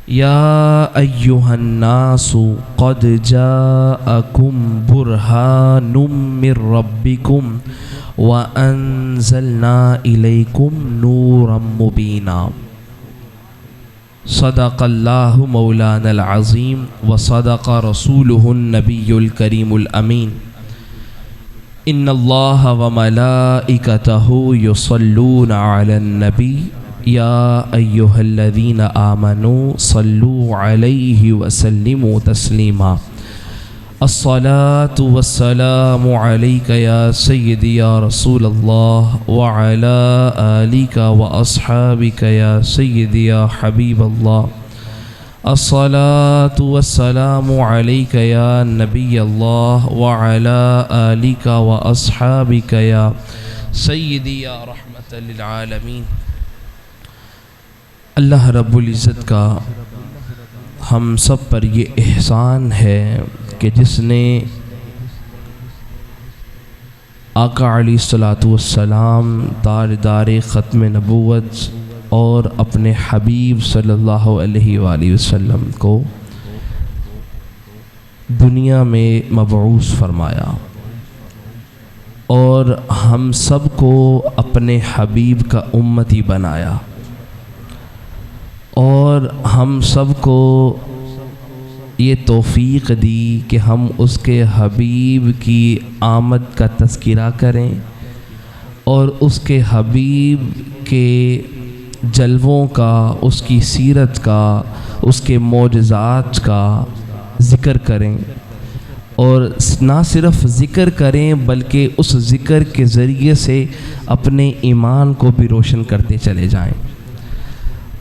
یا ایہا الناس قد جاءکم برہان من ربکم وانزلنا الیکم نورا مبینا۔ صدق اللہ مولانا العظیم وصدق رسولہ النبی الکریم الامین۔ ان اللہ وملائکتہ یصلون علی النبی یا ایہا الذین آمنوا صلوا علیہ وسلموا تسلیما۔ الصلاة والسلام علیک یا سیدی یا رسول اللہ وعلی آلک واصحابک یا سیدی یا حبیب اللہ۔ الصلاة والسلام علیک یا نبی اللہ وعلی آلک واصحابک یا سیدی یا رحمت للعالمین۔ اللہ رب العزت کا ہم سب پر یہ احسان ہے کہ جس نے آقا علیہ الصلوۃ والسلام تاجدار ختم نبوت اور اپنے حبیب صلی اللہ علیہ وآلہ وسلم کو دنیا میں مبعوث فرمایا اور ہم سب کو اپنے حبیب کا امتی بنایا، اور ہم سب کو یہ توفیق دی کہ ہم اس کے حبیب کی آمد کا تذکرہ کریں اور اس کے حبیب کے جلووں کا، اس کی سیرت کا، اس کے معجزات کا ذکر کریں، اور نہ صرف ذکر کریں بلکہ اس ذکر کے ذریعے سے اپنے ایمان کو بھی روشن کرتے چلے جائیں۔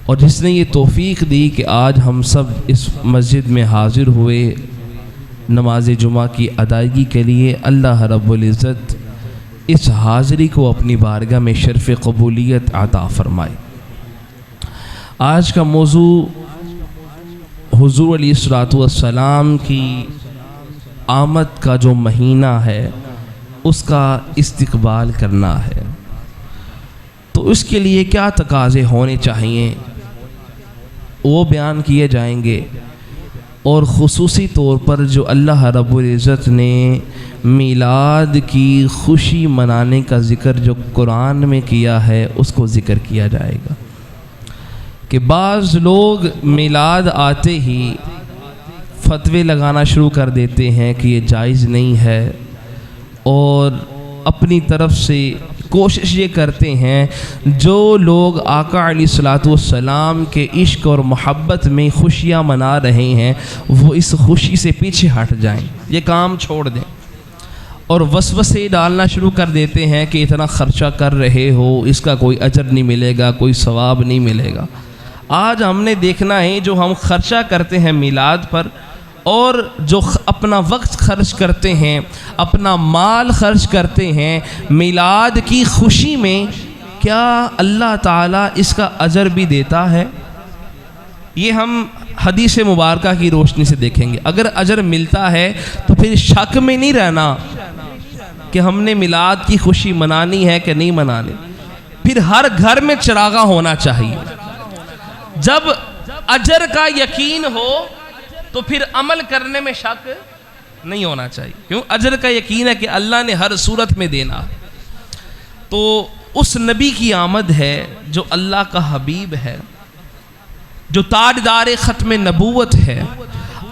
اور جس نے یہ توفیق دی کہ آج ہم سب اس مسجد میں حاضر ہوئے نماز جمعہ کی ادائیگی کے لیے، اللہ رب العزت اس حاضری کو اپنی بارگاہ میں شرف قبولیت عطا فرمائے۔ آج کا موضوع حضور علیہ الصلوۃ والسلام کی آمد کا جو مہینہ ہے اس کا استقبال کرنا ہے، تو اس کے لیے کیا تقاضے ہونے چاہیے وہ بیان کیے جائیں گے، اور خصوصی طور پر جو اللہ رب العزت نے میلاد کی خوشی منانے کا ذکر جو قرآن میں کیا ہے اس کو ذکر کیا جائے گا کہ بعض لوگ میلاد آتے ہی فتوے لگانا شروع کر دیتے ہیں کہ یہ جائز نہیں ہے، اور اپنی طرف سے کوشش یہ کرتے ہیں جو لوگ آقا علیہ الصلوۃ والسلام کے عشق اور محبت میں خوشیاں منا رہے ہیں وہ اس خوشی سے پیچھے ہٹ جائیں، یہ کام چھوڑ دیں، اور وسوسے ڈالنا شروع کر دیتے ہیں کہ اتنا خرچہ کر رہے ہو، اس کا کوئی اجر نہیں ملے گا، کوئی ثواب نہیں ملے گا۔ آج ہم نے دیکھنا ہے جو ہم خرچہ کرتے ہیں میلاد پر، اور جو اپنا وقت خرچ کرتے ہیں، اپنا مال خرچ کرتے ہیں میلاد کی خوشی میں، کیا اللہ تعالیٰ اس کا اجر بھی دیتا ہے؟ یہ ہم حدیث مبارکہ کی روشنی سے دیکھیں گے۔ اگر اجر ملتا ہے تو پھر شک میں نہیں رہنا کہ ہم نے میلاد کی خوشی منانی ہے کہ نہیں منانی، پھر ہر گھر میں چراغاں ہونا چاہیے۔ جب اجر کا یقین ہو تو پھر عمل کرنے میں شک نہیں ہونا چاہیے، کیوں؟ اجر کا یقین ہے کہ اللہ نے ہر صورت میں دینا۔ تو اس نبی کی آمد ہے جو اللہ کا حبیب ہے، جو تاجدار ختم نبوت ہے۔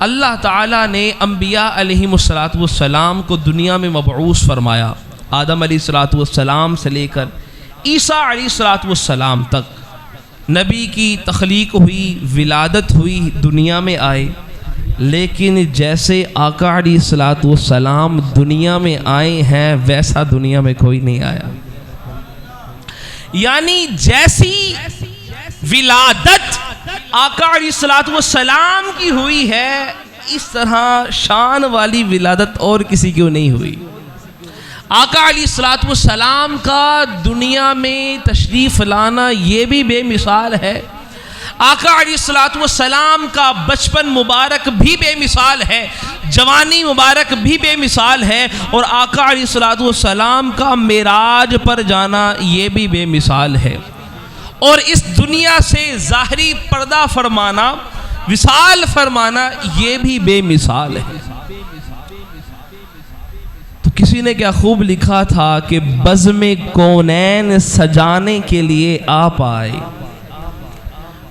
اللہ تعالیٰ نے انبیاء علیہم الصلوۃ والسلام کو دنیا میں مبعوث فرمایا، آدم علیہ الصلوۃ والسلام سے لے کر عیسیٰ علیہ الصلوۃ والسلام تک نبی کی تخلیق ہوئی، ولادت ہوئی، دنیا میں آئے، لیکن جیسے آقا علیہ الصلوۃ والسلام دنیا میں آئے ہیں ویسا دنیا میں کوئی نہیں آیا۔ یعنی جیسی ولادت آقا علیہ الصلوۃ والسلام کی ہوئی ہے اس طرح شان والی ولادت اور کسی کی نہیں ہوئی۔ آقا علیہ الصلوۃ والسلام کا دنیا میں تشریف لانا یہ بھی بے مثال ہے، آقا علیہ الصلوۃ والسلام کا بچپن مبارک بھی بے مثال ہے، جوانی مبارک بھی بے مثال ہے، اور آقا علیہ الصلوۃ والسلام کا معراج پر جانا یہ بھی بے مثال ہے۔ اور اس دنیا سے ظاہری پردہ فرمانا وصال فرمانا یہ بھی بے مثال ہے۔ تو کسی نے کیا خوب لکھا تھا کہ بزم کونین سجانے کے لیے آپ آئے،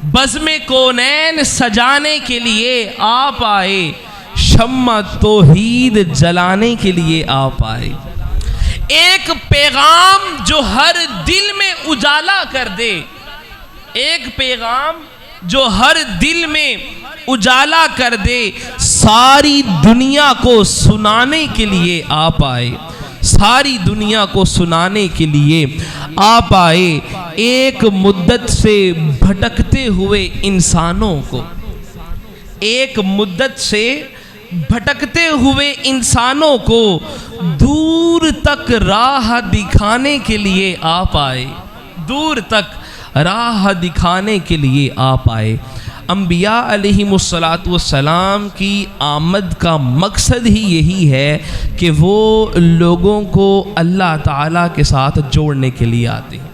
بزم کونین سجانے کے لیے آپ آئے، شمع توحید جلانے کے لیے آپ آئے۔ ایک پیغام جو ہر دل میں اجالا کر دے، ایک پیغام جو ہر دل میں اجالا کر دے، ساری دنیا کو سنانے کے لیے آپ آئے، ساری دنیا کو سنانے کے لیے آپ آئے۔ ایک مدت سے بھٹکتے ہوئے انسانوں کو، ایک مدت سے بھٹکتے ہوئے انسانوں کو دور تک راہ دکھانے کے لیے آپ آئے، دور تک راہ دکھانے کے لیے آپ آئے۔ انبیاء علیہم السلام کی آمد کا مقصد ہی یہی ہے کہ وہ لوگوں کو اللہ تعالیٰ کے ساتھ جوڑنے کے لیے آتے ہیں،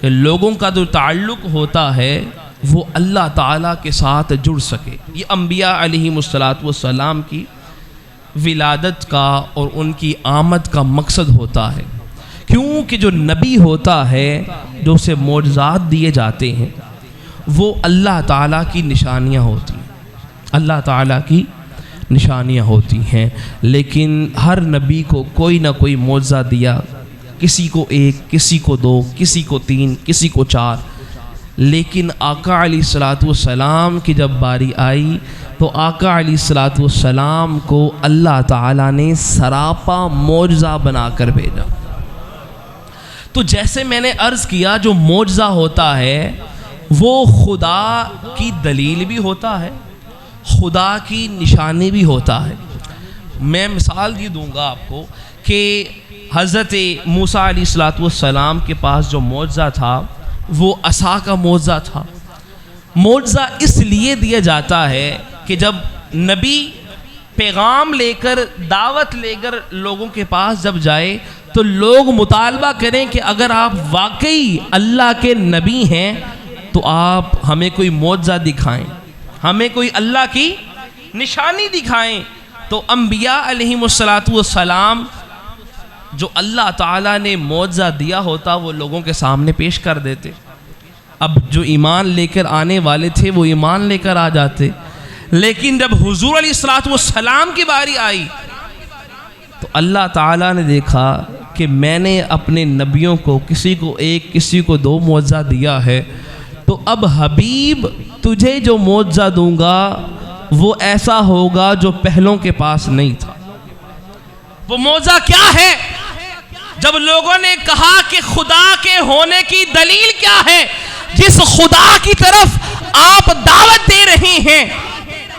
کہ لوگوں کا جو تعلق ہوتا ہے وہ اللہ تعالیٰ کے ساتھ جڑ سکے۔ یہ انبیاء علیہم السلام کی ولادت کا اور ان کی آمد کا مقصد ہوتا ہے، کیونکہ جو نبی ہوتا ہے، جو اسے معجزات دیے جاتے ہیں، وہ اللہ تعالیٰ کی نشانیاں ہوتی ہیں، اللہ تعالیٰ کی نشانیاں ہوتی ہیں۔ لیکن ہر نبی کو کوئی نہ کوئی معجزہ دیا، کسی کو ایک، کسی کو دو، کسی کو تین، کسی کو چار۔ لیکن آقا علیہ السلام کی جب باری آئی تو آقا علیہ السلام کو اللہ تعالیٰ نے سراپا معجزہ بنا کر بھیجا۔ تو جیسے میں نے عرض کیا، جو معجزہ ہوتا ہے وہ خدا کی دلیل بھی ہوتا ہے، خدا کی نشانی بھی ہوتا ہے۔ میں مثال یہ دوں گا آپ کو کہ حضرت موسیٰ علیہ السلام کے پاس جو معجزہ تھا وہ عصا کا معجزہ تھا۔ معجزہ اس لیے دیا جاتا ہے کہ جب نبی پیغام لے کر، دعوت لے کر لوگوں کے پاس جب جائے تو لوگ مطالبہ کریں کہ اگر آپ واقعی اللہ کے نبی ہیں تو آپ ہمیں کوئی معجزہ دکھائیں، ہمیں کوئی اللہ کی نشانی دکھائیں۔ تو انبیاء علیہم السلام جو اللہ تعالیٰ نے معجزہ دیا ہوتا وہ لوگوں کے سامنے پیش کر دیتے۔ اب جو ایمان لے کر آنے والے تھے وہ ایمان لے کر آ جاتے، لیکن جب حضور علیہ السلام کی باری آئی تو اللہ تعالیٰ نے دیکھا کہ میں نے اپنے نبیوں کو کسی کو ایک، کسی کو دو معجزہ دیا ہے، تو اب حبیب تجھے جو معجزہ دوں گا وہ ایسا ہوگا جو پہلوں کے پاس نہیں تھا۔ وہ معجزہ کیا ہے؟ جب لوگوں نے کہا کہ خدا کے ہونے کی دلیل کیا ہے، جس خدا کی طرف آپ دعوت دے رہے ہیں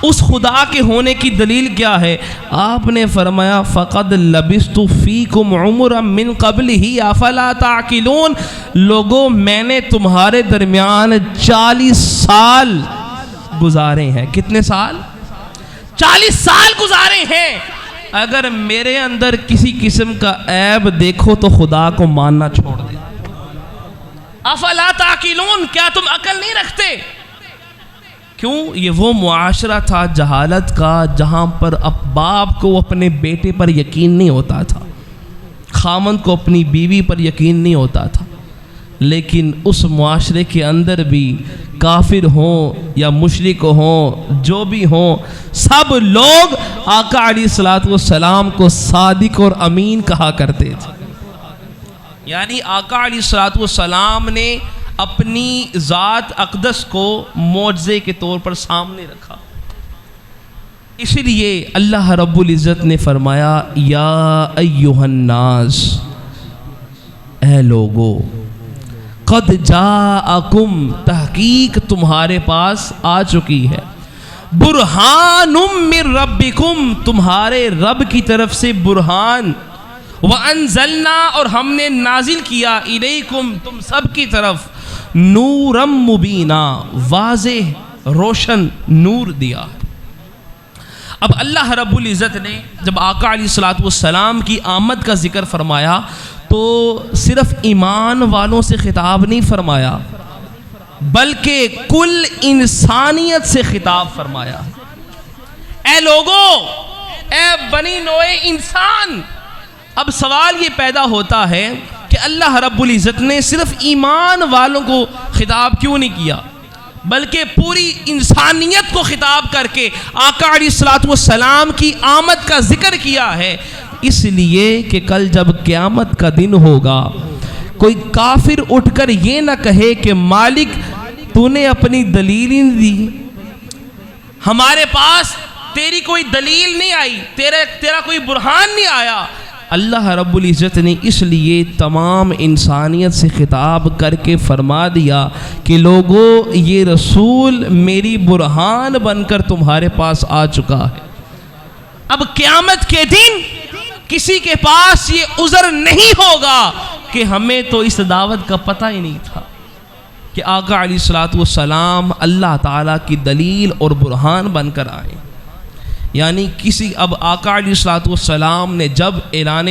اس خدا کے ہونے کی دلیل کیا ہے؟ آپ نے فرمایا فَقَدْ لَبِثْتُ فِيكُمْ عُمُرًا مِّن قَبْلِهِ أَفَلَا تَعْقِلُونَ۔ لوگوں، میں نے تمہارے درمیان 40 سال گزارے ہیں۔ کتنے سال؟ 40 سال گزارے ہیں۔ اگر میرے اندر کسی قسم کا عیب دیکھو تو خدا کو ماننا چھوڑ دے۔ افلا تعقلون، کیا تم عقل نہیں رکھتے؟ کیوں؟ یہ وہ معاشرہ تھا جہالت کا جہاں پر باپ کو اپنے بیٹے پر یقین نہیں ہوتا تھا، خامند کو اپنی بیوی پر یقین نہیں ہوتا تھا۔ لیکن اس معاشرے کے اندر بھی کافر ہوں یا مشرک ہوں، جو بھی ہوں، سب لوگ آقا علیہ السلام کو صادق اور امین کہا کرتے تھے۔ یعنی آقا علیہ السلام نے اپنی ذات اقدس کو معجزے کے طور پر سامنے رکھا۔ اس لیے اللہ رب العزت نے فرمایا یا ایہا الناس، اے لوگو، قد جاءکم، تحقیق تمہارے پاس آ چکی ہے، برہان من ربکم، تمہارے رب کی طرف سے برہان، وَأَنزَلْنَا، اور ہم نے نازل کیا، الیکم، تم سب کی طرف، نورم مبینہ، واضح روشن نور دیا۔ اب اللہ رب العزت نے جب آقا علیہ السلام کی آمد کا ذکر فرمایا تو صرف ایمان والوں سے خطاب نہیں فرمایا، بلکہ کل انسانیت سے خطاب فرمایا، اے لوگو، اے بنی نوع انسان۔ اب سوال یہ پیدا ہوتا ہے کہ اللہ رب العزت نے صرف ایمان والوں کو خطاب کیوں نہیں کیا، بلکہ پوری انسانیت کو خطاب کر کے آقا علیہ الصلوۃ والسلام کی آمد کا ذکر کیا ہے؟ اس لیے کہ کل جب قیامت کا دن ہوگا، کوئی کافر اٹھ کر یہ نہ کہے کہ مالک تو نے اپنی دلیل نہیں دی، ہمارے پاس تیری کوئی دلیل نہیں آئی، تیرا کوئی برہان نہیں آیا۔ اللہ رب العزت نے اس لیے تمام انسانیت سے خطاب کر کے فرما دیا کہ لوگو، یہ رسول میری برہان بن کر تمہارے پاس آ چکا ہے۔ اب قیامت کے دن کسی کے پاس یہ عذر نہیں ہوگا کہ ہمیں تو اس دعوت کا پتہ ہی نہیں تھا کہ آقا علیہ الصلوۃ والسلام اللہ تعالیٰ کی دلیل اور برہان بن کر آئے۔ یعنی اب آقا علیہ الصلوۃ والسلام نے جب اعلان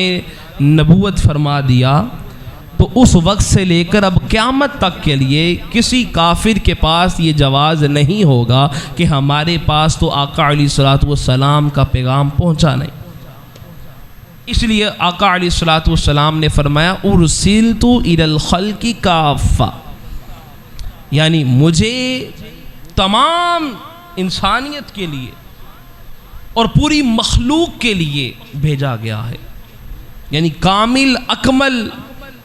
نبوت فرما دیا تو اس وقت سے لے کر اب قیامت تک کے لیے کسی کافر کے پاس یہ جواز نہیں ہوگا کہ ہمارے پاس تو آقا علیہ الصلوۃ والسلام کا پیغام پہنچا نہیں۔ اس لیے آقا علیہ الصلوۃ والسلام نے فرمایا ارسلت الی الخلق کافہ، یعنی مجھے تمام انسانیت کے لیے اور پوری مخلوق کے لیے بھیجا گیا ہے، یعنی کامل، اکمل،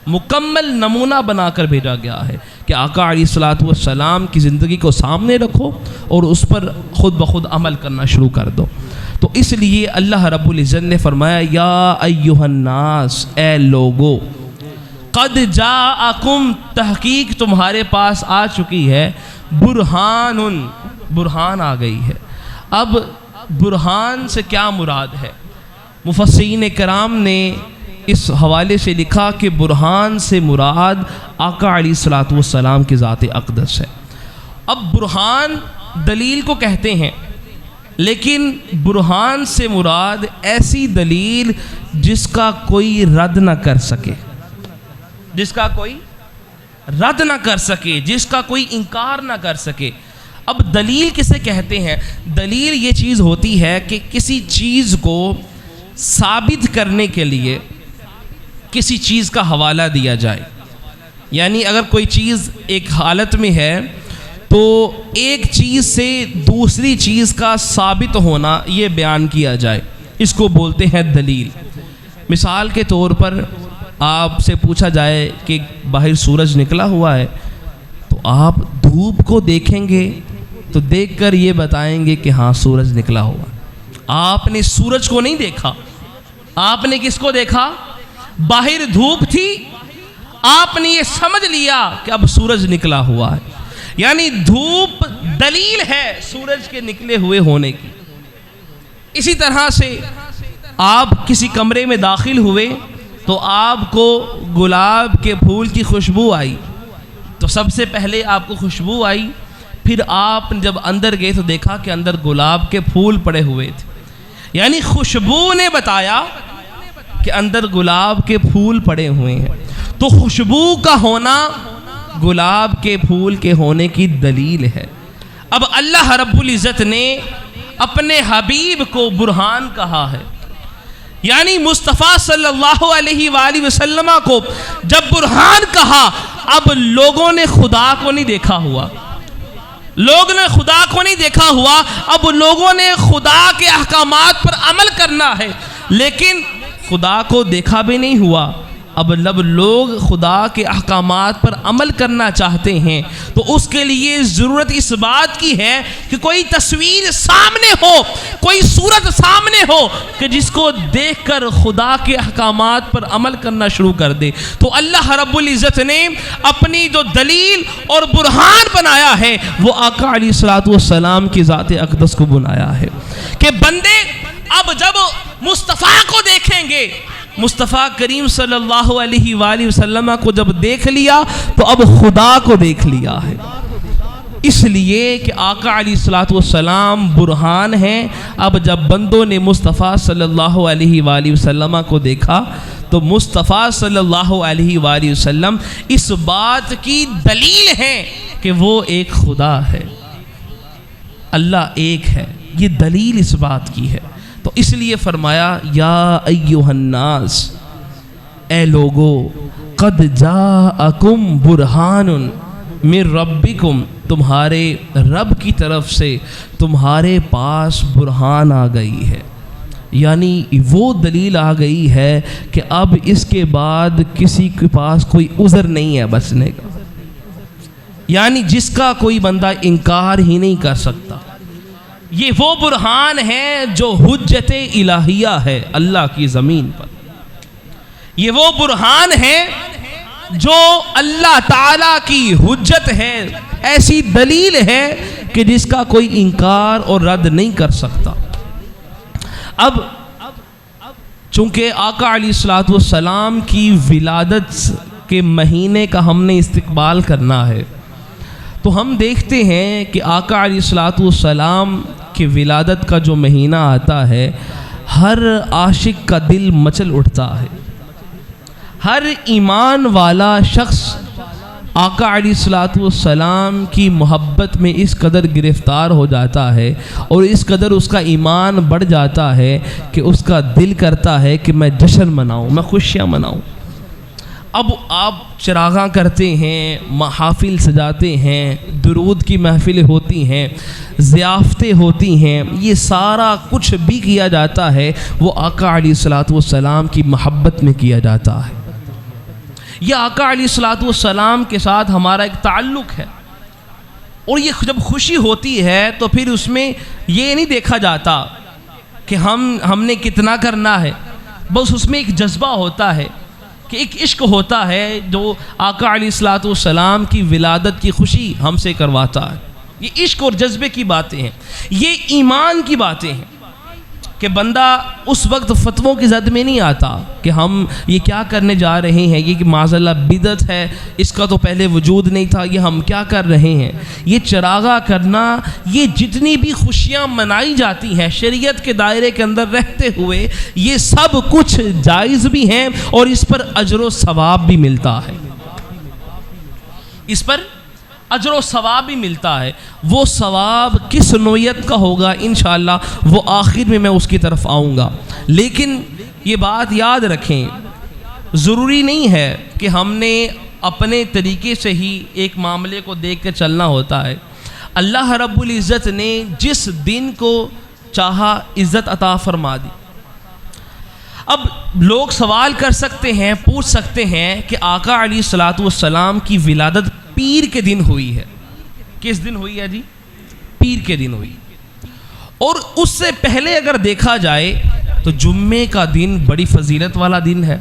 مکمل نمونہ بنا کر بھیجا گیا ہے کہ آقا علیہ الصلوۃ والسلام کی زندگی کو سامنے رکھو اور اس پر خود بخود عمل کرنا شروع کر دو۔ تو اس لیے اللہ رب العزت نے فرمایا یا ایھا الناس، اے لوگو، قد جاءکم، تحقیق تمہارے پاس آ چکی ہے، برہان آ گئی ہے۔ اب برہان سے کیا مراد ہے؟ مفسرین کرام نے اس حوالے سے لکھا کہ برہان سے مراد آقا علیہ الصلوۃ والسلام کی ذات اقدس ہے۔ اب برہان دلیل کو کہتے ہیں، لیکن برہان سے مراد ایسی دلیل جس کا کوئی رد نہ کر سکے، جس کا کوئی رد نہ کر سکے، جس کا کوئی انکار نہ کر سکے۔ اب دلیل کسے کہتے ہیں؟ دلیل یہ چیز ہوتی ہے کہ کسی چیز کو ثابت کرنے کے لیے کسی چیز کا حوالہ دیا جائے، یعنی اگر کوئی چیز ایک حالت میں ہے تو ایک چیز سے دوسری چیز کا ثابت ہونا یہ بیان کیا جائے، اس کو بولتے ہیں دلیل۔ مثال کے طور پر آپ سے پوچھا جائے کہ باہر سورج نکلا ہوا ہے، تو آپ دھوپ کو دیکھیں گے تو دیکھ کر یہ بتائیں گے کہ ہاں سورج نکلا ہوا ہے۔ آپ نے سورج کو نہیں دیکھا، آپ نے کس کو دیکھا؟ باہر دھوپ تھی، آپ نے یہ سمجھ لیا کہ اب سورج نکلا ہوا ہے، یعنی دھوپ دلیل ہے سورج کے نکلے ہوئے ہونے کی۔ اسی طرح سے آپ کسی کمرے میں داخل ہوئے تو آپ کو گلاب کے پھول کی خوشبو آئی، تو سب سے پہلے آپ کو خوشبو آئی، پھر آپ جب اندر گئے تو دیکھا کہ اندر گلاب کے پھول پڑے ہوئے تھے، یعنی خوشبو نے بتایا کہ اندر گلاب کے پھول پڑے ہوئے ہیں۔ تو خوشبو کا ہونا گلاب کے پھول کے ہونے کی دلیل ہے۔ اب اللہ رب العزت نے اپنے حبیب کو برہان کہا ہے، یعنی مصطفیٰ صلی اللہ علیہ وآلہ وسلم کو جب برہان کہا، اب لوگوں نے خدا کو نہیں دیکھا ہوا، لوگوں نے خدا کو نہیں دیکھا ہوا، اب لوگوں نے خدا کے احکامات پر عمل کرنا ہے، لیکن خدا کو دیکھا بھی نہیں ہوا۔ اب جب لوگ خدا کے احکامات پر عمل کرنا چاہتے ہیں تو اس کے لیے ضرورت اس بات کی ہے کہ کوئی تصویر سامنے ہو، کوئی صورت سامنے ہو کہ جس کو دیکھ کر خدا کے احکامات پر عمل کرنا شروع کر دے۔ تو اللہ رب العزت نے اپنی جو دلیل اور برہان بنایا ہے وہ آقا علیہ الصلوۃ والسلام کی ذات اقدس کو بنایا ہے کہ بندے اب جب مصطفیٰ کو دیکھیں گے، مصطفیٰ کریم صلی اللہ علیہ وآلہ وسلم کو جب دیکھ لیا تو اب خدا کو دیکھ لیا ہے، اس لیے کہ آقا علیہ الصلوۃ والسلام برہان ہیں۔ اب جب بندوں نے مصطفیٰ صلی اللہ علیہ وآلہ وسلم کو دیکھا تو مصطفیٰ صلی اللہ علیہ وآلہ وسلم اس بات کی دلیل ہے کہ وہ ایک خدا ہے، اللہ ایک ہے، یہ دلیل اس بات کی ہے۔ تو اس لیے فرمایا یا ایھا الناس، اے لوگو، قد جاءکم برہان من ربکم، تمہارے رب کی طرف سے تمہارے پاس برہان آ گئی ہے، یعنی وہ دلیل آ گئی ہے کہ اب اس کے بعد کسی کے پاس کوئی عذر نہیں ہے بچنے کا، یعنی جس کا کوئی بندہ انکار ہی نہیں کر سکتا۔ یہ وہ برہان ہے جو حجت الہیہ ہے اللہ کی زمین پر، یہ وہ برہان ہے جو اللہ تعالیٰ کی حجت ہے، ایسی دلیل ہے کہ جس کا کوئی انکار اور رد نہیں کر سکتا۔ اب چونکہ آقا علیہ الصلوۃ والسلام کی ولادت کے مہینے کا ہم نے استقبال کرنا ہے، تو ہم دیکھتے ہیں کہ آقا علیہ الصلوۃ والسلام کی ولادت کا جو مہینہ آتا ہے، ہر عاشق کا دل مچل اٹھتا ہے، ہر ایمان والا شخص آقا علیہ الصلوۃ والسلام کی محبت میں اس قدر گرفتار ہو جاتا ہے اور اس قدر اس کا ایمان بڑھ جاتا ہے کہ اس کا دل کرتا ہے کہ میں جشن مناؤں، میں خوشیاں مناؤں۔ اب آپ چراغاں کرتے ہیں، محافل سجاتے ہیں، درود کی محفلیں ہوتی ہیں، ضیافتیں ہوتی ہیں، یہ سارا کچھ بھی کیا جاتا ہے وہ آقا علیہ الصلوۃ والسلام کی محبت میں کیا جاتا ہے۔ یہ آقا علیہ الصلوۃ والسلام کے ساتھ ہمارا ایک تعلق ہے، اور یہ جب خوشی ہوتی ہے تو پھر اس میں یہ نہیں دیکھا جاتا کہ ہم نے کتنا کرنا ہے، بس اس میں ایک جذبہ ہوتا ہے کہ ایک عشق ہوتا ہے جو آقا علیہ الصلوۃ والسلام کی ولادت کی خوشی ہم سے کرواتا ہے۔ یہ عشق اور جذبے کی باتیں ہیں، یہ ایمان کی باتیں ہیں کہ بندہ اس وقت فتووں کی زد میں نہیں آتا کہ ہم یہ کیا کرنے جا رہے ہیں، یہ کہ معاذ اللہ بدعت ہے، اس کا تو پہلے وجود نہیں تھا، یہ ہم کیا کر رہے ہیں۔ یہ چراغاں کرنا، یہ جتنی بھی خوشیاں منائی جاتی ہیں شریعت کے دائرے کے اندر رہتے ہوئے، یہ سب کچھ جائز بھی ہیں اور اس پر اجر و ثواب بھی ملتا ہے، اس پر اجر و ثواب بھی ملتا ہے۔ وہ ثواب کس نوعیت کا ہوگا انشاءاللہ وہ آخر میں اس کی طرف آؤں گا، لیکن یہ بات یاد رکھیں، ضروری نہیں ہے کہ ہم نے اپنے طریقے سے ہی ایک معاملے کو دیکھ کے چلنا ہوتا ہے۔ اللہ رب العزت نے جس دن کو چاہا عزت عطا فرما دی۔ اب لوگ سوال کر سکتے ہیں، پوچھ سکتے ہیں کہ آقا علیہ الصلوۃ والسلام کی ولادت پیر کے دن ہوئی ہے۔ کس دن ہوئی ہے جی؟ پیر کے دن ہوئی، اور اس سے پہلے اگر دیکھا جائے تو جمعے کا دن بڑی فضیلت والا دن ہے،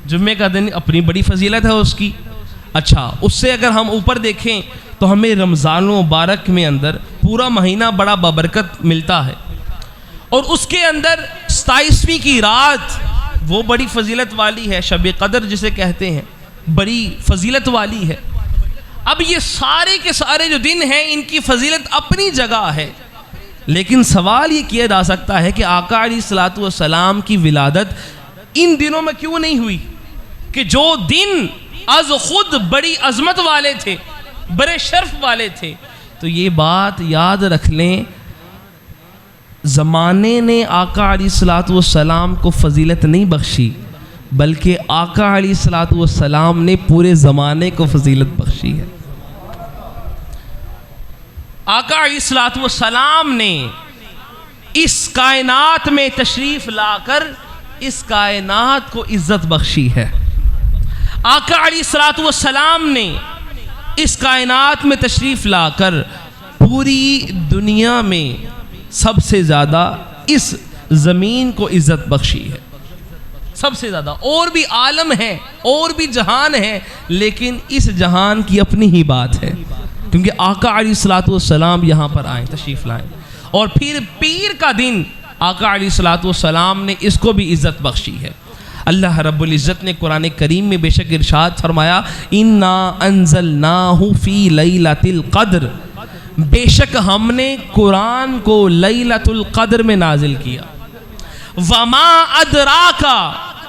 جمعے کا دن اپنی بڑی فضیلت ہے اس کی۔ اچھا، اس سے اگر ہم اوپر دیکھیں تو ہمیں رمضان مبارک میں اندر پورا مہینہ بڑا بابرکت ملتا ہے، اور اس کے اندر 27ویں کی رات وہ بڑی فضیلت والی ہے، شب قدر جسے کہتے ہیں، بڑی فضیلت والی ہے۔ اب یہ سارے کے سارے جو دن ہیں ان کی فضیلت اپنی جگہ ہے، لیکن سوال یہ کیا جا سکتا ہے کہ آقا علیہ الصلوۃ والسلام کی ولادت ان دنوں میں کیوں نہیں ہوئی، کہ جو دن از خود بڑی عظمت والے تھے، بڑے شرف والے تھے۔ تو یہ بات یاد رکھ لیں، زمانے نے آقا علیہ الصلوۃ والسلام کو فضیلت نہیں بخشی، بلکہ آقا علیہ الصلوۃ والسلام نے پورے زمانے کو فضیلت بخشی ہے۔ آقا علیہ الصلوۃ والسلام نے اس کائنات میں تشریف لا کر اس کائنات کو عزت بخشی ہے۔ آقا علیہ الصلوۃ والسلام نے اس کائنات میں تشریف لا کر پوری دنیا میں سب سے زیادہ اس زمین کو عزت بخشی ہے، سب سے زیادہ۔ اور بھی عالم ہے، اور بھی جہان ہے، لیکن اس جہان کی اپنی ہی بات ہے، کیونکہ آقا علیہ الصلوۃ والسلام یہاں پر آئیں، تشریف لائیں، اور پھر پیر کا دن آقا علیہ الصلوۃ والسلام نے اس کو بھی عزت بخشی ہے۔ اللہ رب العزت نے قرآن کریم میں بے شک ارشاد فرمایا، اِنَّا أَنزَلْنَاهُ فِي لَيْلَةِ الْقَدْرِ، بے شک ہم نے قرآن کو لیلۃ القدر میں نازل کیا۔ وَمَا أَدْرَاكَ،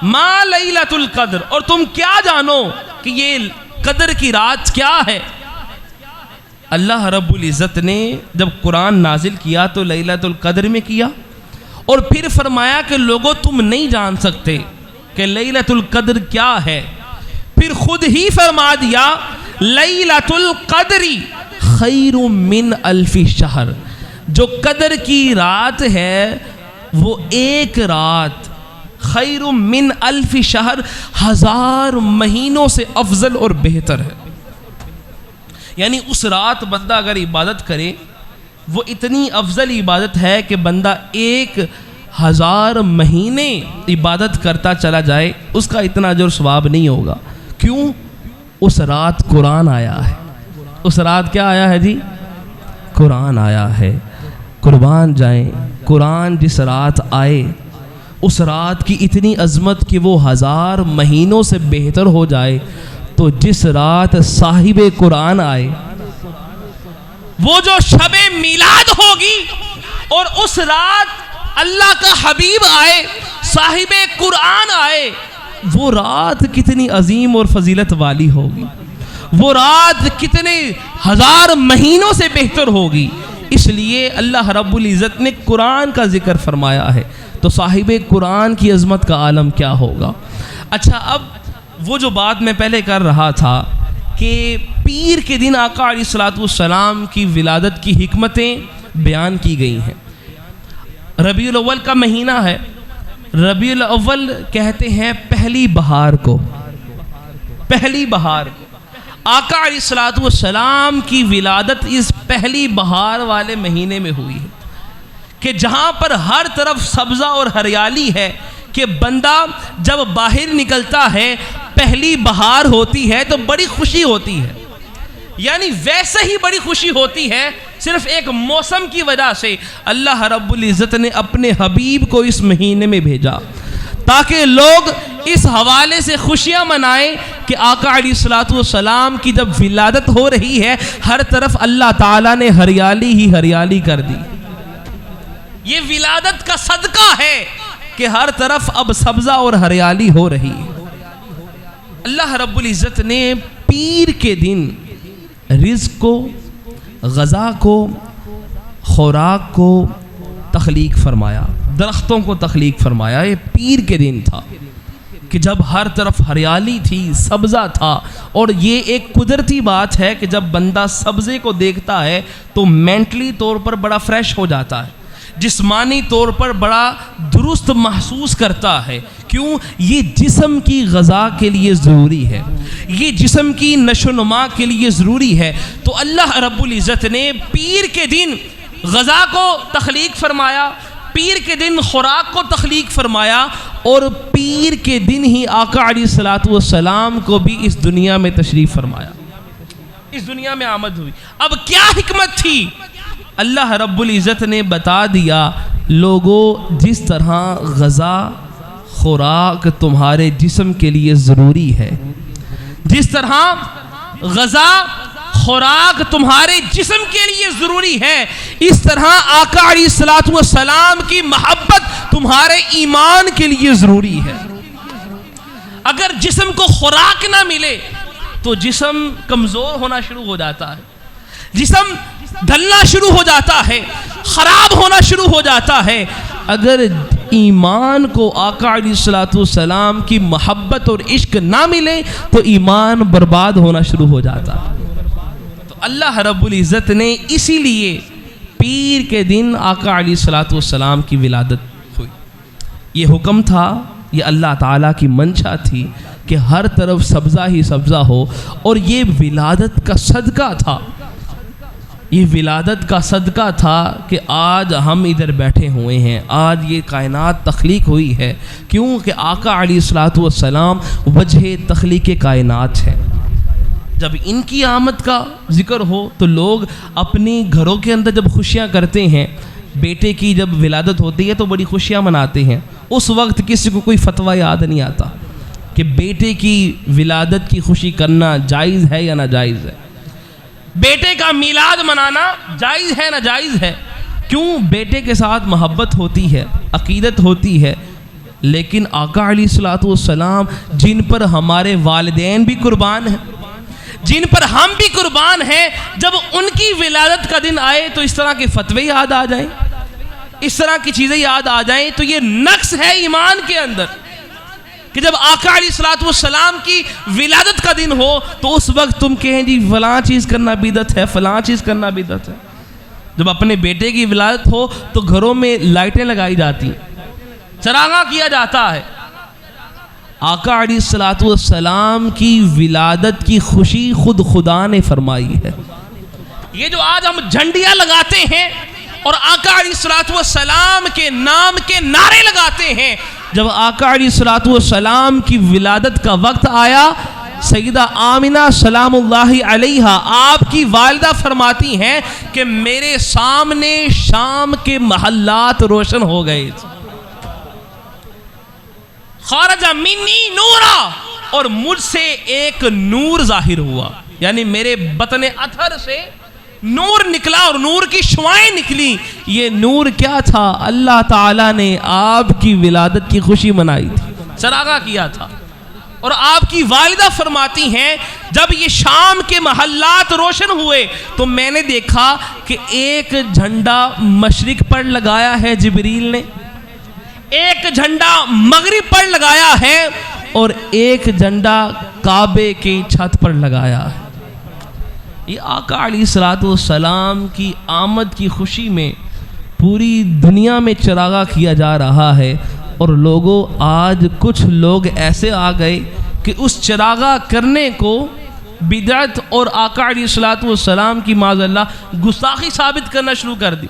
ما لیلۃ القدر، اور تم کیا جانو کہ یہ قدر کی رات کیا ہے۔ اللہ رب العزت نے جب قرآن نازل کیا تو لیلۃ القدر میں کیا، اور پھر فرمایا کہ لوگوں تم نہیں جان سکتے کہ لیلۃ القدر کیا ہے، پھر خود ہی فرما دیا لیلۃ القدر خیر من الف شہر، جو قدر کی رات ہے وہ ایک رات خیر من الف شہر، 1000 مہینوں سے افضل اور بہتر ہے۔ یعنی اس رات بندہ اگر عبادت کرے وہ اتنی افضل عبادت ہے کہ بندہ 1000 مہینے عبادت کرتا چلا جائے اس کا اتنا اجر و ثواب نہیں ہوگا۔ کیوں؟ اس رات قرآن آیا ہے۔ اس رات کیا آیا ہے جی؟ قرآن آیا ہے۔ قربان جائیں، قرآن جس رات آئے اس رات کی اتنی عظمت کہ وہ 1000 مہینوں سے بہتر ہو جائے، تو جس رات صاحب قرآن آئے، وہ جو شب میلاد ہوگی، اور اس رات اللہ کا حبیب آئے، صاحب قرآن آئے، وہ رات کتنی عظیم اور فضیلت والی ہوگی، وہ رات کتنے 1000 مہینوں سے بہتر ہوگی۔ اس لیے اللہ رب العزت نے قرآن کا ذکر فرمایا ہے، تو صاحب قرآن کی عظمت کا عالم کیا ہوگا۔ اچھا، اب وہ جو بات میں پہلے کر رہا تھا کہ پیر کے دن آقا علیہ الصلوۃ والسلام کی ولادت کی حکمتیں بیان کی گئی ہیں۔ ربیع الاول کا مہینہ ہے، ربیع الاول کہتے ہیں پہلی بہار کو، پہلی بہار کو آقا علیہ الصلوۃ والسلام کی ولادت اس پہلی بہار والے مہینے میں ہوئی ہے، کہ جہاں پر ہر طرف سبزہ اور ہریالی ہے، کہ بندہ جب باہر نکلتا ہے پہلی بہار ہوتی ہے تو بڑی خوشی ہوتی ہے۔ یعنی ویسے ہی بڑی خوشی ہوتی ہے، صرف ایک موسم کی وجہ سے اللہ رب العزت نے اپنے حبیب کو اس مہینے میں بھیجا تاکہ لوگ اس حوالے سے خوشیاں منائیں کہ آقا علیہ الصلوۃ والسلام کی جب ولادت ہو رہی ہے ہر طرف اللہ تعالیٰ نے ہریالی ہی ہریالی کر دی۔ یہ ولادت کا صدقہ ہے کہ ہر طرف اب سبزہ اور ہریالی ہو رہی ہے۔ اللہ رب العزت نے پیر کے دن رزق کو، غذا کو، خوراک کو تخلیق فرمایا، درختوں کو تخلیق فرمایا۔ یہ پیر کے دن تھا کہ جب ہر طرف ہریالی تھی، سبزہ تھا، اور یہ ایک قدرتی بات ہے کہ جب بندہ سبزے کو دیکھتا ہے تو مینٹلی طور پر بڑا فریش ہو جاتا ہے، جسمانی طور پر بڑا درست محسوس کرتا ہے۔ کیوں؟ یہ جسم کی غذا کے لیے ضروری ہے، یہ جسم کی نشو و نما کے لیے ضروری ہے۔ تو اللہ رب العزت نے پیر کے دن غذا کو تخلیق فرمایا، پیر کے دن خوراک کو تخلیق فرمایا، اور پیر کے دن ہی آقا علیہ الصلوۃ والسلام کو بھی اس دنیا میں تشریف فرمایا، اس دنیا میں آمد ہوئی۔ اب کیا حکمت تھی؟ اللہ رب العزت نے بتا دیا، لوگوں جس طرح غذا خوراک تمہارے جسم کے لیے ضروری ہے، جس طرح غذا خوراک تمہارے جسم کے لیے ضروری ہے، اس طرح آقا علیہ الصلوۃ والسلام کی محبت تمہارے ایمان کے لیے ضروری ہے۔ اگر جسم کو خوراک نہ ملے تو جسم کمزور ہونا شروع ہو جاتا ہے، جسم ڈھلنا شروع ہو جاتا ہے، خراب ہونا شروع ہو جاتا ہے۔ اگر ایمان کو آقا علیہ الصلوۃ والسلام کی محبت اور عشق نہ ملے تو ایمان برباد ہونا شروع ہو جاتا ہے۔ تو اللہ رب العزت نے اسی لیے پیر کے دن آقا علیہ الصلوۃ والسلام کی ولادت ہوئی۔ یہ حکم تھا، یہ اللہ تعالیٰ کی منشا تھی کہ ہر طرف سبزہ ہی سبزہ ہو، اور یہ ولادت کا صدقہ تھا، یہ ولادت کا صدقہ تھا کہ آج ہم ادھر بیٹھے ہوئے ہیں، آج یہ کائنات تخلیق ہوئی ہے، کیونکہ آقا علیہ الصلوۃ والسلام وجہ تخلیق کائنات ہے۔ جب ان کی آمد کا ذکر ہو تو لوگ اپنی گھروں کے اندر جب خوشیاں کرتے ہیں، بیٹے کی جب ولادت ہوتی ہے تو بڑی خوشیاں مناتے ہیں۔ اس وقت کسی کو کوئی فتویٰ یاد نہیں آتا کہ بیٹے کی ولادت کی خوشی کرنا جائز ہے یا ناجائز ہے، بیٹے کا میلاد منانا جائز ہے ناجائز ہے۔ کیوں؟ بیٹے کے ساتھ محبت ہوتی ہے، عقیدت ہوتی ہے، لیکن آقا علیہ الصلوۃ والسلام جن پر ہمارے والدین بھی قربان ہیں، جن پر ہم بھی قربان ہیں، جب ان کی ولادت کا دن آئے تو اس طرح کے فتوے یاد آ جائیں، اس طرح کی چیزیں یاد آ جائیں، تو یہ نقص ہے ایمان کے اندر کہ جب آقا علیہ الصلوۃ والسلام کی ولادت کا دن ہو تو اس وقت تم کہیں جی فلاں چیز کرنا بدعت ہے، فلاں چیز کرنا بدعت ہے۔ جب اپنے بیٹے کی ولادت ہو تو گھروں میں لائٹیں لگائی جاتی ہیں، چراغاں کیا جاتا ہے۔ آقا علیہ الصلوۃ والسلام کی ولادت کی خوشی خود خدا نے فرمائی ہے۔ یہ جو آج ہم جھنڈیاں لگاتے ہیں اور آقا علیہ الصلوۃ والسلام کے نام کے نعرے لگاتے ہیں، جب آقا علیہ الصلوۃ والسلام کی ولادت کا وقت آیا، سیدہ آمنہ سلام اللہ علیہا آپ کی والدہ فرماتی ہیں کہ میرے سامنے شام کے محلات روشن ہو گئے، خارج منی نورا، اور مجھ سے ایک نور ظاہر ہوا، یعنی میرے بطن اطہر سے نور نکلا اور نور کی شعائیں نکلی۔ یہ نور کیا تھا؟ اللہ تعالیٰ نے آپ کی ولادت کی خوشی منائی تھی، چراغاں کیا تھا۔ اور آپ کی والدہ فرماتی ہیں جب یہ شام کے محلات روشن ہوئے تو میں نے دیکھا کہ ایک جھنڈا مشرق پر لگایا ہے جبریل نے، ایک جھنڈا مغرب پر لگایا ہے، اور ایک جھنڈا کعبے کی چھت پر لگایا ہے۔ یہ آقا علیہ الصلوۃ والسلام کی آمد کی خوشی میں پوری دنیا میں چراغاں کیا جا رہا ہے، اور لوگوں آج کچھ لوگ ایسے آ گئے کہ اس چراغاں کرنے کو بدعت اور آقا علیہ الصلوۃ والسلام کی معاذ اللہ گستاخی ثابت کرنا شروع کر دی۔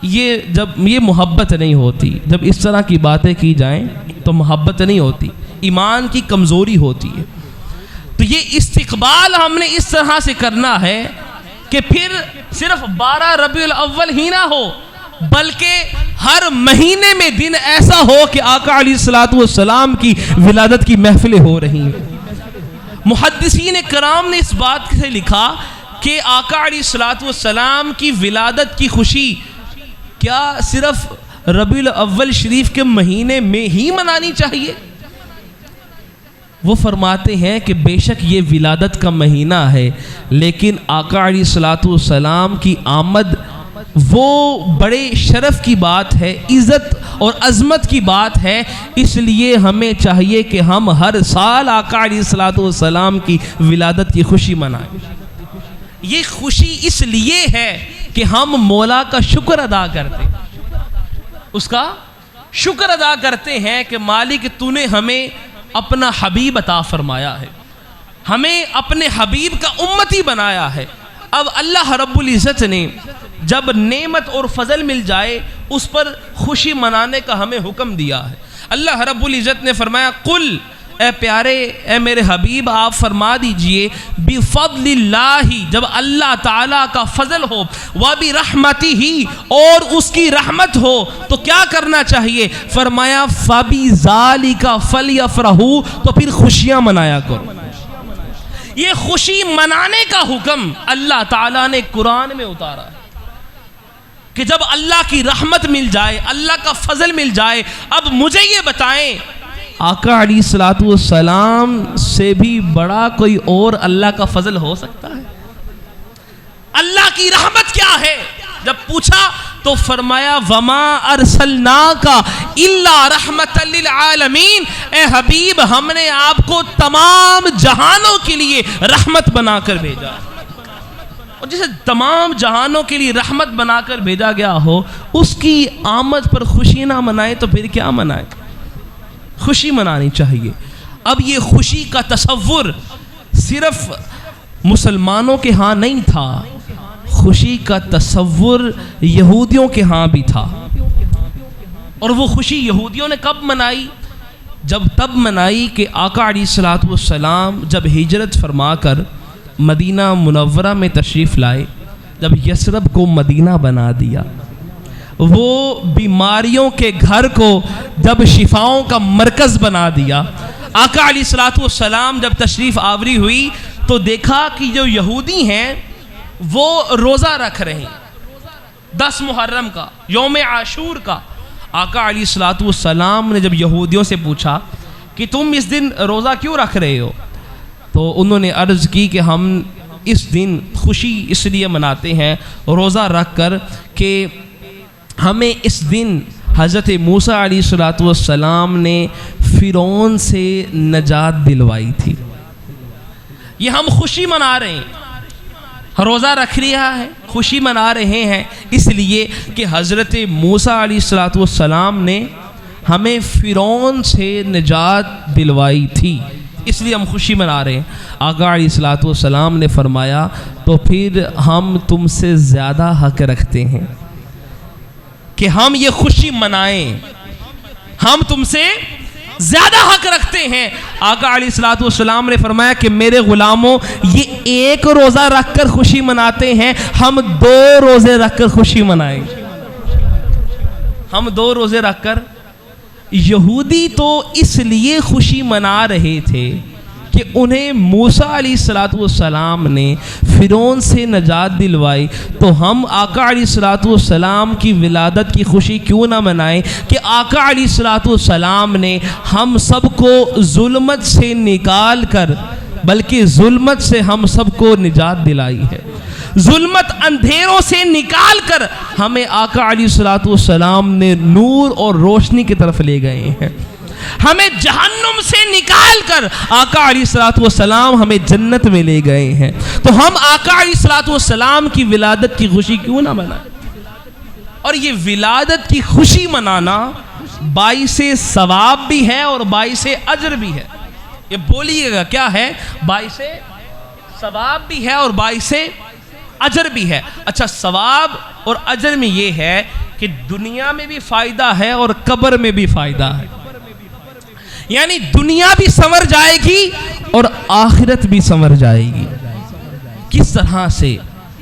یہ محبت نہیں ہوتی، جب اس طرح کی باتیں کی جائیں تو محبت نہیں ہوتی، ایمان کی کمزوری ہوتی ہے۔ تو یہ استقبال ہم نے اس طرح سے کرنا ہے کہ پھر صرف 12 ربیع الاول ہی نہ ہو، بلکہ ہر مہینے میں دن ایسا ہو کہ آقا علیہ الصلوۃ والسلام کی ولادت کی محفلیں ہو رہی ہیں۔ محدثین کرام نے اس بات سے لکھا کہ آقا علیہ الصلوۃ والسلام کی ولادت کی خوشی کیا صرف ربیع الاول شریف کے مہینے میں ہی منانی چاہیے؟ وہ فرماتے ہیں کہ بے شک یہ ولادت کا مہینہ ہے، لیکن آقا علیہ الصلوۃ والسلام کی آمد وہ بڑے شرف کی بات ہے، عزت اور عظمت کی بات ہے، اس لیے ہمیں چاہیے کہ ہم ہر سال آقا علیہ الصلوۃ والسلام کی ولادت کی خوشی منائیں۔ یہ خوشی اس لیے ہے کہ ہم مولا کا شکر ادا کرتے ہیں، اس کا شکر ادا کرتے ہیں کہ مالک تو نے ہمیں اپنا حبیب عطا فرمایا ہے، ہمیں اپنے حبیب کا امتی بنایا ہے۔ اب اللہ رب العزت نے جب نعمت اور فضل مل جائے اس پر خوشی منانے کا ہمیں حکم دیا ہے۔ اللہ رب العزت نے فرمایا قل، اے پیارے، اے میرے حبیب آپ فرما دیجئے بفضل اللہ، جب اللہ تعالیٰ کا فضل ہو، وبرحمتہ، اور اس کی رحمت ہو تو کیا کرنا چاہیے؟ فرمایا فبذالک فلیفرحوا، تو پھر خوشیاں منایا کرو۔ یہ خوشی منانے کا حکم اللہ تعالیٰ نے قرآن میں اتارا ہے کہ جب اللہ کی رحمت مل جائے، اللہ کا فضل مل جائے، اب مجھے یہ بتائیں آقا علیہ الصلوۃ والسلام سے بھی بڑا کوئی اور اللہ کا فضل ہو سکتا ہے؟ اللہ کی رحمت کیا ہے جب پوچھا تو فرمایا وما ارسلناک الا رحمتا للعالمین، اے حبیب ہم نے آپ کو تمام جہانوں کے لیے رحمت بنا کر بھیجا۔ اور جسے تمام جہانوں کے لیے رحمت بنا کر بھیجا گیا ہو، اس کی آمد پر خوشی نہ منائے تو پھر کیا منائے؟ خوشی منانی چاہیے۔ اب یہ خوشی کا تصور صرف مسلمانوں کے ہاں نہیں تھا، خوشی کا تصور یہودیوں کے ہاں بھی تھا۔ اور وہ خوشی یہودیوں نے کب منائی؟ تب منائی کہ آقا علیہ الصلوۃ والسلام جب ہجرت فرما کر مدینہ منورہ میں تشریف لائے، جب یثرب کو مدینہ بنا دیا، وہ بیماریوں کے گھر کو جب شفاؤں کا مرکز بنا دیا، آقا علیہ الصلوۃ والسلام جب تشریف آوری ہوئی تو دیکھا کہ جو یہودی ہیں وہ روزہ رکھ رہے ہیں 10 محرم کا، یوم عاشور کا، آقا علیہ الصلوۃ والسلام نے جب یہودیوں سے پوچھا کہ تم اس دن روزہ کیوں رکھ رہے ہو، تو انہوں نے عرض کی کہ ہم اس دن خوشی اس لیے مناتے ہیں روزہ رکھ کر کہ ہمیں اس دن حضرت موسیٰ علیہ الصلوۃ والسلام نے فرعون سے نجات دلوائی تھی۔ یہ ہم خوشی منا رہے ہیں، روزہ رکھ لیا ہے، خوشی منا رہے ہیں اس لیے کہ حضرت موسیٰ علیہ الصلوۃ والسلام نے ہمیں فرعون سے نجات دلوائی تھی، اس لیے ہم خوشی منا رہے ہیں۔ آقا علیہ الصلوۃ والسلام نے فرمایا تو پھر ہم تم سے زیادہ حق رکھتے ہیں کہ ہم یہ خوشی منائیں، ہم تم سے زیادہ حق رکھتے ہیں۔ آقا علیہ الصلوۃ والسلام نے فرمایا کہ میرے غلاموں، یہ ایک روزہ رکھ کر خوشی مناتے ہیں، ہم 2 روزے رکھ کر خوشی منائیں، ہم 2 روزے رکھ کر۔ یہودی تو اس لیے خوشی منا رہے تھے کہ انہیں موسیٰ علیہ الصلوۃ والسلام نے فرعون سے نجات دلوائی، تو ہم آقا علیہ الصلوۃ والسلام کی ولادت کی خوشی کیوں نہ منائیں کہ آقا علیہ الصلوۃ والسلام نے ہم سب کو ظلمت سے نکال کر، بلکہ ظلمت سے ہم سب کو نجات دلائی ہے، ظلمت اندھیروں سے نکال کر ہمیں آقا علیہ الصلوۃ والسلام نے نور اور روشنی کی طرف لے گئے ہیں، ہمیں جہنم سے نکال کر آقا علیہ الصلوۃ والسلام ہمیں جنت میں لے گئے ہیں، تو ہم آقا علیہ الصلوۃ والسلام کی ولادت کی خوشی کیوں نہ منائیں؟ اور یہ ولادت کی خوشی منانا باعث ثواب بھی ہے اور باعث اجر بھی ہے۔ یہ بولیے گا کیا ہے؟ باعث ثواب بھی ہے اور باعث اجر بھی ہے۔ اچھا، ثواب اور اجر میں یہ ہے کہ دنیا میں بھی فائدہ ہے اور قبر میں بھی فائدہ ہے، یعنی دنیا بھی سنور جائے گی اور آخرت بھی سنور جائے گی۔ کس طرح سے؟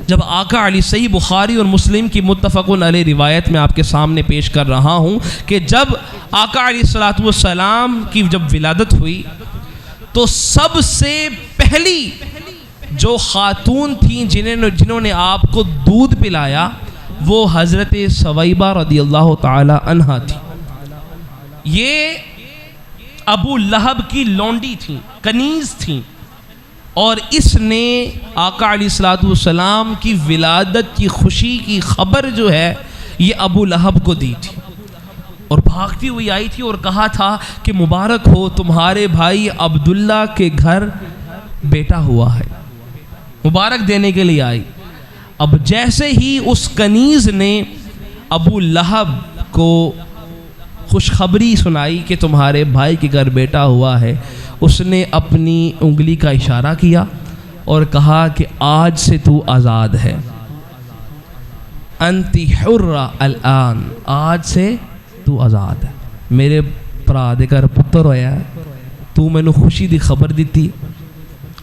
جب آقا علیہ صحیح بخاری اور مسلم کی متفق علیہ روایت میں آپ کے سامنے پیش کر رہا ہوں کہ جب آقا علیہ الصلوۃ والسلام کی جب ولادت ہوئی تو سب سے پہلی جو خاتون تھیں جنہوں نے آپ کو دودھ پلایا وہ حضرت سویبہ رضی اللہ تعالی عنہا تھی۔ یہ ابو لہب کی لونڈی تھیں، کنیز تھیں، اور اس نے آقا علیہ الصلوۃ والسلام کی ولادت کی خوشی کی خبر جو ہے یہ ابو لہب کو دی تھی، اور بھاگتی ہوئی آئی تھی اور کہا تھا کہ مبارک ہو تمہارے بھائی عبداللہ کے گھر بیٹا ہوا ہے، مبارک دینے کے لیے آئی۔ اب جیسے ہی اس کنیز نے ابو لہب کو خوشخبری سنائی کہ تمہارے بھائی کے گھر بیٹا ہوا ہے، اس نے اپنی انگلی کا اشارہ کیا اور کہا کہ آج سے تو آزاد ہے، انتی حرہ الان، آج سے تو آزاد ہے، میرے پرا دے کر پتر ہویا ہے، تو میں نے خوشی دی خبر دیتی،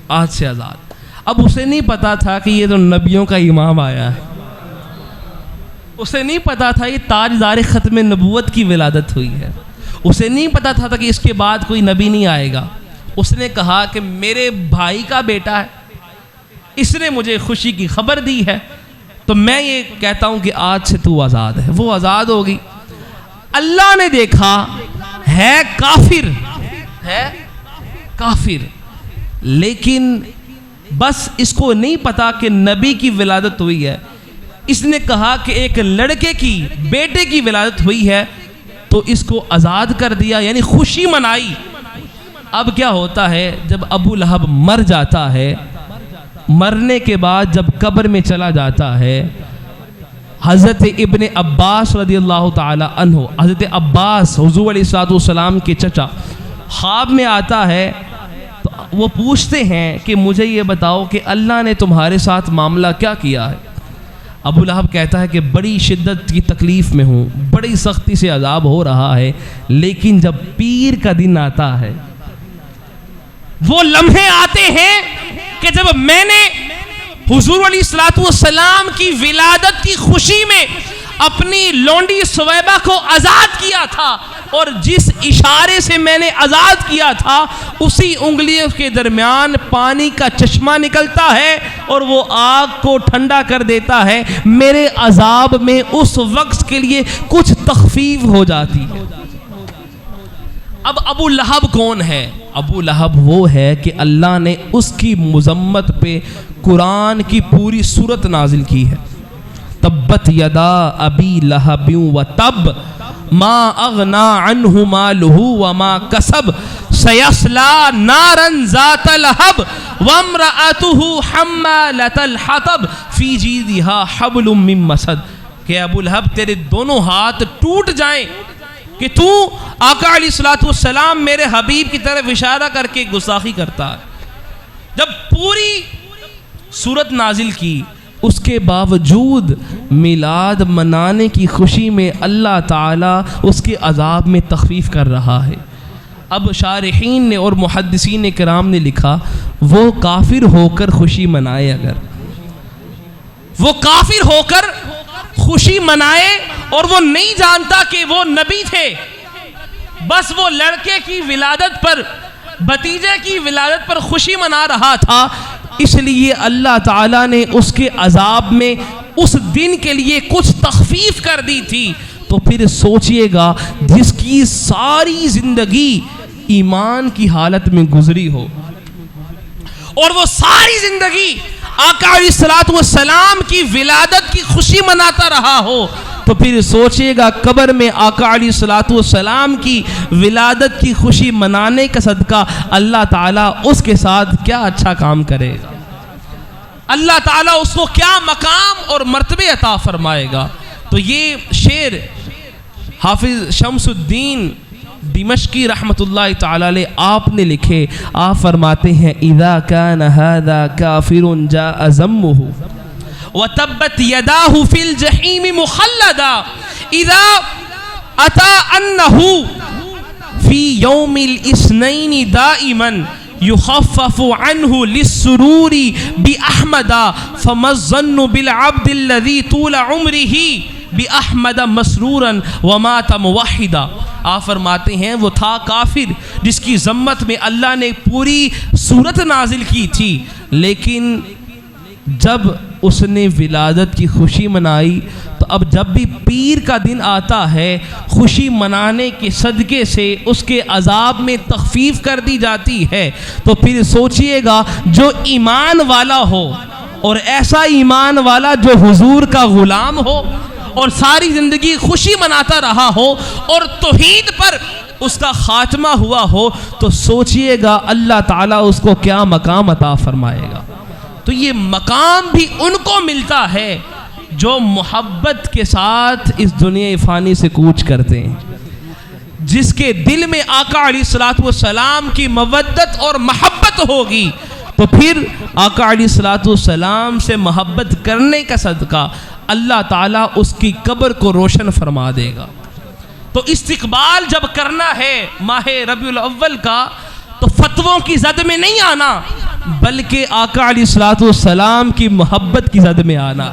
آج سے آزاد۔ اب اسے نہیں پتا تھا کہ یہ تو نبیوں کا امام آیا ہے، اسے نہیں پتا تھا یہ تاجدار ختم نبوت کی ولادت ہوئی ہے، اسے نہیں پتا تھا کہ اس کے بعد کوئی نبی نہیں آئے گا۔ اس نے کہا کہ میرے بھائی کا بیٹا ہے، اس نے مجھے خوشی کی خبر دی ہے، تو میں یہ کہتا ہوں کہ آج سے تو آزاد ہے۔ وہ آزاد ہوگی۔ اللہ نے دیکھا ہے کافر، لیکن بس اس کو نہیں پتا کہ نبی کی ولادت ہوئی ہے۔ اس نے کہا کہ ایک لڑکے کی بیٹے کی ولادت ہوئی ہے تو اس کو آزاد کر دیا، یعنی خوشی منائی۔ اب کیا ہوتا ہے جب ابو لہب مر جاتا ہے، مرنے کے بعد جب قبر میں چلا جاتا ہے، حضرت ابن عباس رضی اللہ تعالی عنہ، حضرت عباس حضور علیہ الصلوۃ والسلام کے چچا، خواب میں آتا ہے تو وہ پوچھتے ہیں کہ مجھے یہ بتاؤ کہ اللہ نے تمہارے ساتھ معاملہ کیا کیا ہے؟ ابو لہب کہتا ہے کہ بڑی شدت کی تکلیف میں ہوں، بڑی سختی سے عذاب ہو رہا ہے، لیکن جب پیر کا دن آتا ہے، وہ لمحے آتے ہیں کہ جب میں نے حضور علیہ الصلوۃ والسلام کی ولادت کی خوشی میں اپنی لونڈی سویبہ کو آزاد کیا تھا، اور جس اشارے سے میں نے آزاد کیا تھا اسی انگلیوں کے درمیان پانی کا چشمہ نکلتا ہے اور وہ آگ کو ٹھنڈا کر دیتا ہے، میرے عذاب میں اس وقت کے لیے کچھ تخفیف ہو جاتی ہے۔ اب ابو لہب کون ہے؟ ابو لہب وہ ہے کہ اللہ نے اس کی مذمت پہ قرآن کی پوری سورت نازل کی ہے۔ تبت یدا ابی لہب وتب ما اغنا عنہ مالہ وما کسب سیصلی نارا ذات لہب وامرأتہ حمالۃ الحطب فی جیدہا حبل من مسد، کہ ابو لہب تیرے دونوں ہاتھ ٹوٹ جائیں کہ تو آقا علیہ السلام میرے حبیب کی طرف اشارہ کر کے گستاخی کرتا ہے۔ جب پوری سورت نازل کی اس کے باوجود میلاد منانے کی خوشی میں اللہ تعالیٰ اس کے عذاب میں تخفیف کر رہا ہے۔ اب شارحین نے اور محدثین کرام نے لکھا وہ کافر ہو کر خوشی منائے، اگر وہ کافر ہو کر خوشی منائے اور وہ نہیں جانتا کہ وہ نبی تھے، بس وہ لڑکے کی ولادت پر، بھتیجے کی ولادت پر خوشی منا رہا تھا، اس لیے اللہ تعالیٰ نے اس کے عذاب میں اس دن کے لیے کچھ تخفیف کر دی تھی۔ تو پھر سوچئے گا جس کی ساری زندگی ایمان کی حالت میں گزری ہو اور وہ ساری زندگی آقا علیہ السلام کی ولادت کی خوشی مناتا رہا ہو، تو پھر سوچئے گا قبر میں آقا علیہ السلام کی ولادت کی خوشی منانے کا صدقہ اللہ تعالیٰ اس کے ساتھ کیا اچھا کام کرے گا، اللہ تعالیٰ اس کو کیا مقام اور مرتبے عطا فرمائے گا۔ تو یہ شعر حافظ شمس الدین دمشقی رحمت اللہ تعالی علیہ آپ نے لکھے، آپ فرماتے ہیں اذا کان هذا کافر جاء ذمه وتبت يداه في الجحيم مخلدا اذا اتى انه في يوم الاثنين دائما يخفف عنه للسرور باحمد فما الظن بالعبد الذي طول عمره باحمد مسرورا ومات موحدا۔ آپ فرماتے ہیں وہ تھا کافر جس کی ذمت میں اللہ نے پوری سورت نازل کی تھی، لیکن جب اس نے ولادت کی خوشی منائی تو اب جب بھی پیر کا دن آتا ہے خوشی منانے کے صدقے سے اس کے عذاب میں تخفیف کر دی جاتی ہے۔ تو پھر سوچئے گا جو ایمان والا ہو، اور ایسا ایمان والا جو حضور کا غلام ہو اور ساری زندگی خوشی مناتا رہا ہو اور توحید پر اس کا خاتمہ ہوا ہو، تو سوچئے گا اللہ تعالیٰ اس کو کیا مقام عطا فرمائے گا۔ تو یہ مقام بھی ان کو ملتا ہے جو محبت کے ساتھ اس دنیا فانی سے کوچ کرتے ہیں، جس کے دل میں آقا علیہ السلام کی مودت اور محبت ہوگی، تو پھر آقا علیہ السلام سے محبت کرنے کا صدقہ اللہ تعالیٰ اس کی قبر کو روشن فرما دے گا۔ تو استقبال جب کرنا ہے ماہ ربیع الاول کا تو فتووں کی زد میں نہیں آنا، بلکہ آقا علیہ السلام کی محبت کی زد میں آنا۔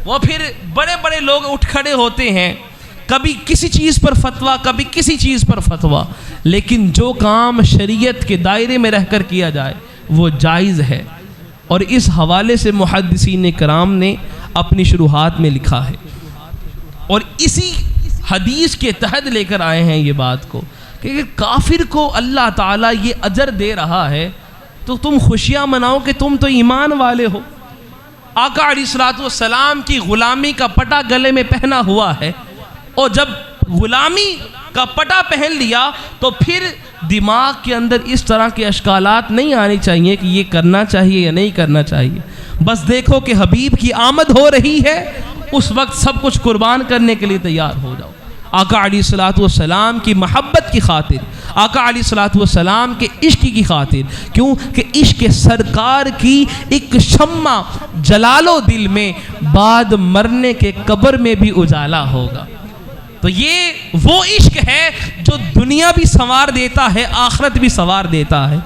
وہ پھر بڑے بڑے لوگ اٹھ کھڑے ہوتے ہیں، کبھی کسی چیز پر فتویٰ، کبھی کسی چیز پر فتویٰ، لیکن جو کام شریعت کے دائرے میں رہ کر کیا جائے وہ جائز ہے۔ اور اس حوالے سے محدثین کرام نے اپنی شروحات میں لکھا ہے، اور اسی حدیث کے تحت لے کر آئے ہیں یہ بات کو کہ کافر کو اللہ تعالیٰ یہ اجر دے رہا ہے تو تم خوشیاں مناؤ کہ تم تو ایمان والے ہو۔ آقا علیہ السلام کی غلامی کا پٹا گلے میں پہنا ہوا ہے، اور جب غلامی کا پٹا پہن لیا تو پھر دماغ کے اندر اس طرح کے اشکالات نہیں آنے چاہیے کہ یہ کرنا چاہیے یا نہیں کرنا چاہیے۔ بس دیکھو کہ حبیب کی آمد ہو رہی ہے، اس وقت سب کچھ قربان کرنے کے لیے تیار ہو جاؤ۔ آقا علیہ السلام کی محبت کی خاطر، آقا علیہ السلام کے عشق کی خاطر، کیوں کہ عشق سرکار کی ایک شمع جلالو دل میں بعد مرنے کے قبر میں بھی اجالا ہوگا۔ تو یہ وہ عشق ہے جو دنیا بھی سنوار دیتا ہے، آخرت بھی سنوار دیتا ہے۔